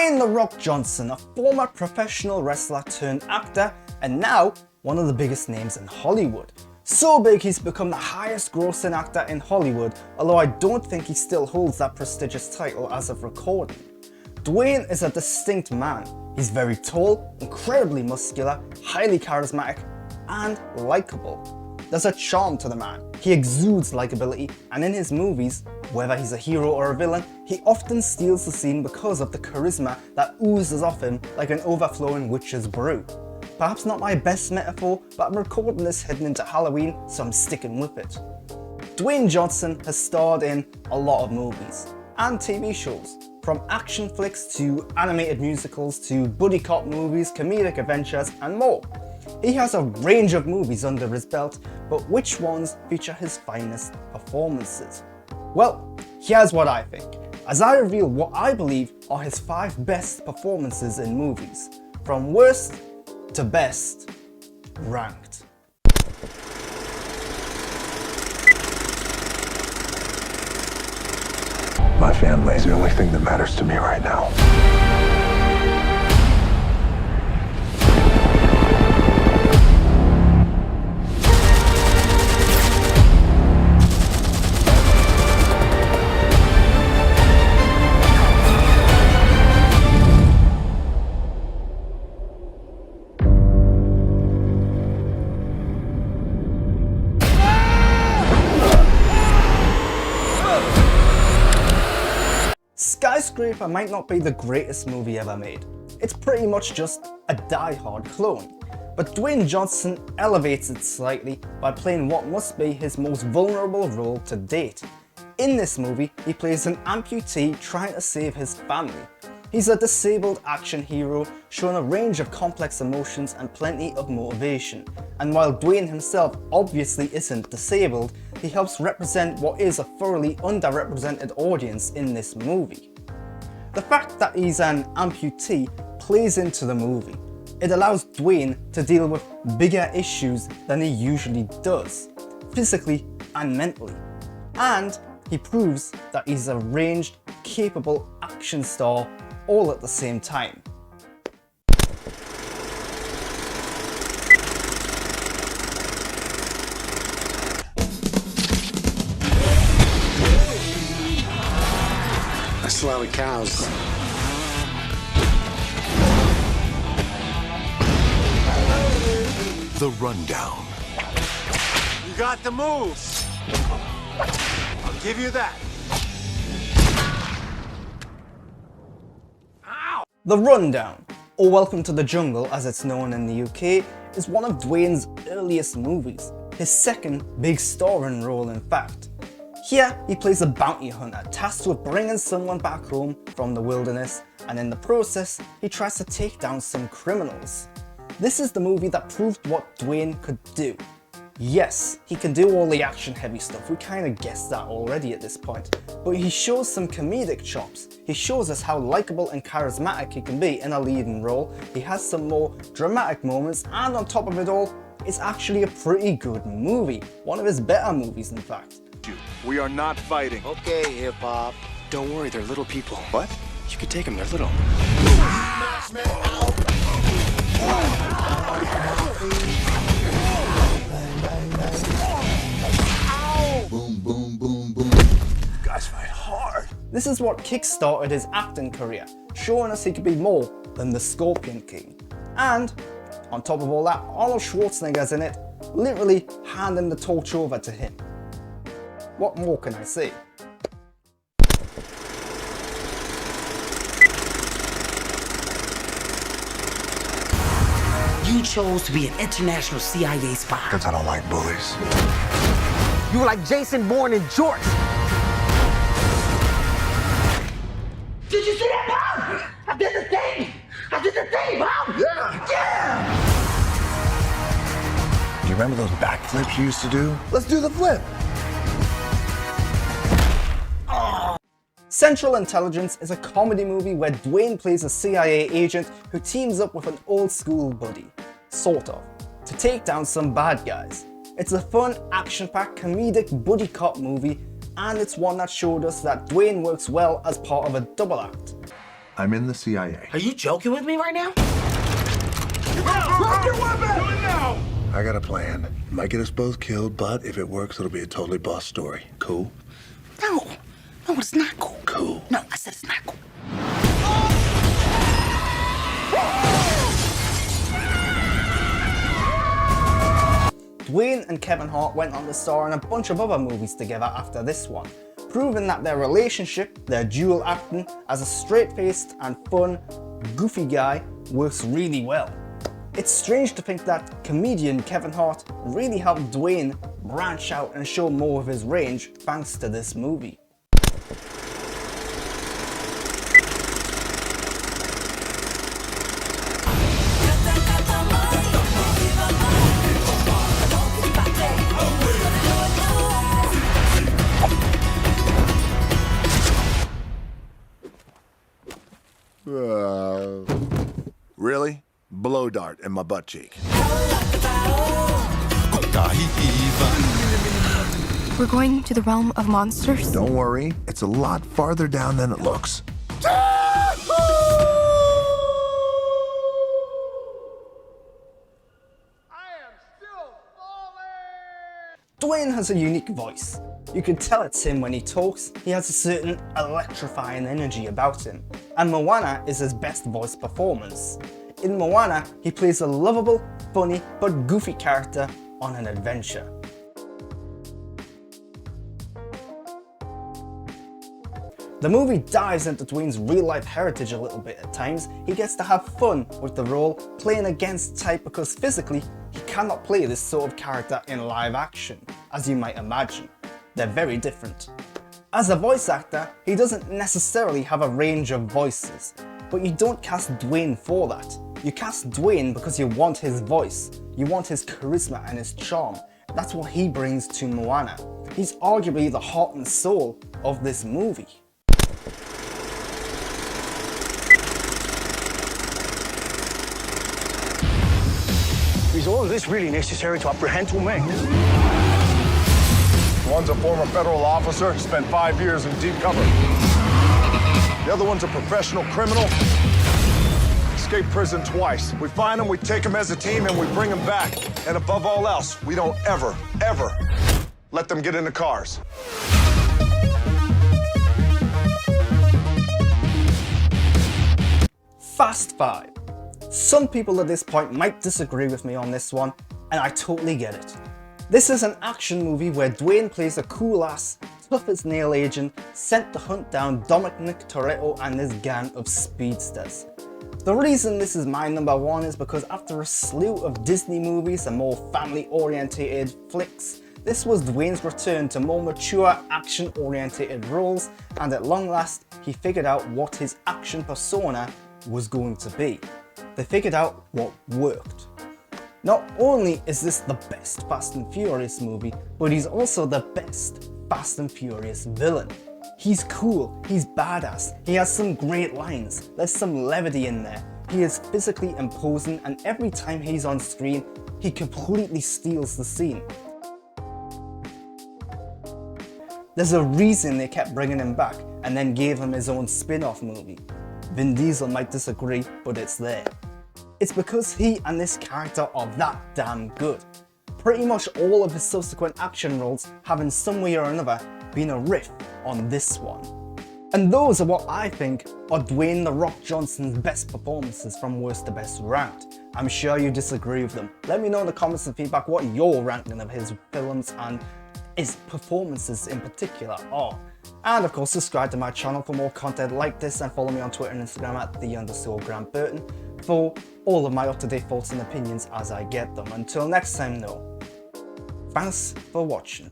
Dwayne "The Rock" Johnson, a former professional wrestler turned actor and now one of the biggest names in Hollywood. So big he's become the highest grossing actor in Hollywood, although I don't think he still holds that prestigious title as of recording. Dwayne is a distinct man. He's very tall, incredibly muscular, highly charismatic, and likeable. There's a charm to the man. He exudes likability, and in his movies, whether he's a hero or a villain, he often steals the scene because of the charisma that oozes off him like an overflowing witch's brew. Perhaps not my best metaphor, but I'm recording this heading into Halloween, so I'm sticking with it. Dwayne Johnson has starred in a lot of movies and TV shows, from action flicks to animated musicals to buddy cop movies, comedic adventures, and more. He has a range of movies under his belt, but which ones feature his finest performances? Well, here's what I think, as I reveal what I believe are his 5 best performances in movies, from worst to best, ranked. My family is the only thing that matters to me right now. Skyscraper might not be the greatest movie ever made. It's pretty much just a die-hard clone. But Dwayne Johnson elevates it slightly by playing what must be his most vulnerable role to date. In this movie, he plays an amputee trying to save his family. He's a disabled action hero, showing a range of complex emotions and plenty of motivation. And while Dwayne himself obviously isn't disabled, he helps represent what is a thoroughly underrepresented audience in this movie. The fact that he's an amputee plays into the movie. It allows Dwayne to deal with bigger issues than he usually does, physically and mentally. And he proves that he's a ranged, capable action star all at the same time. I still have cows. The Rundown. You got the moves. I'll give you that. Ow! The Rundown, or Welcome to the Jungle as it's known in the UK, is one of Dwayne's earliest movies, his second big starring role in fact. Here, he plays a bounty hunter tasked with bringing someone back home from the wilderness, and in the process, he tries to take down some criminals. This is the movie that proved what Dwayne could do. Yes, he can do all the action heavy stuff, we kinda guessed that already at this point, but he shows some comedic chops. He shows us how likeable and charismatic he can be in a leading role, he has some more dramatic moments, and on top of it all, it's actually a pretty good movie. One of his better movies in fact. We are not fighting. Okay, hip-hop. Don't worry, they're little people. What? You can take them, they're little. Boom, boom, boom, boom. You guys fight hard. This is what kickstarted his acting career, showing us he could be more than the Scorpion King. And, on top of all that, Arnold Schwarzenegger's in it, literally handing the torch over to him. What more can I say? You chose to be an international CIA spy. Because I don't like bullies. You were like Jason Bourne and George. Did you see that, Mom? I did the thing! I did the thing, Mom! Yeah! Yeah! Do you remember those backflips you used to do? Let's do the flip! Central Intelligence is a comedy movie where Dwayne plays a CIA agent who teams up with an old school buddy, sort of, to take down some bad guys. It's a fun, action-packed, comedic buddy cop movie, and it's one that showed us that Dwayne works well as part of a double act. I'm in the CIA. Are you joking with me right now? Drop your weapon! Do it now! I got a plan. Might get us both killed, but if it works, it'll be a totally boss story. Cool? No. No, it's not cool. Cool. No, I said it's not cool. Dwayne and Kevin Hart went on to star in a bunch of other movies together after this one, proving that their relationship, their dual acting as a straight-faced and fun, goofy guy, works really well. It's strange to think that comedian Kevin Hart really helped Dwayne branch out and show more of his range thanks to this movie. Really? Blow dart in my butt cheek. We're going to the realm of monsters. Don't worry, it's a lot farther down than it looks. Dwayne has a unique voice. You can tell it's him when he talks. He has a certain electrifying energy about him. And Moana is his best voice performance. In Moana, he plays a lovable, funny, but goofy character on an adventure. The movie dives into Dwayne's real-life heritage a little bit at times. He gets to have fun with the role, playing against type because physically, he cannot play this sort of character in live action, as you might imagine. They're very different. As a voice actor, he doesn't necessarily have a range of voices, but you don't cast Dwayne for that. You cast Dwayne because you want his voice, you want his charisma and his charm. That's what he brings to Moana. He's arguably the heart and soul of this movie. Is all of this really necessary to apprehend Dwayne? One's a former federal officer, spent 5 years in deep cover. The other one's a professional criminal, escaped prison twice. We find him, we take him as a team, and we bring him back. And above all else, we don't ever, ever let them get into cars. Fast 5. Some people at this point might disagree with me on this one, and I totally get it. This is an action movie where Dwayne plays a cool-ass, tough-as-nail agent sent to hunt down Dominic Toretto and his gang of speedsters. The reason this is my number one is because after a slew of Disney movies and more family-orientated flicks, this was Dwayne's return to more mature, action-orientated roles, and at long last, he figured out what his action persona was going to be. They figured out what worked. Not only is this the best Fast and Furious movie, but he's also the best Fast and Furious villain. He's cool, he's badass, he has some great lines, there's some levity in there, he is physically imposing, and every time he's on screen, he completely steals the scene. There's a reason they kept bringing him back and then gave him his own spin-off movie. Vin Diesel might disagree, but it's there. It's because he and this character are that damn good. Pretty much all of his subsequent action roles have in some way or another been a riff on this one. And those are what I think are Dwayne "The Rock" Johnson's best performances from worst to best round. I'm sure you disagree with them. Let me know in the comments and feedback what your ranking of his films and his performances in particular are. And of course, subscribe to my channel for more content like this, and follow me on Twitter and Instagram at @the_Grant for all of my up-to-date thoughts and opinions as I get them. Until next time though, thanks for watching.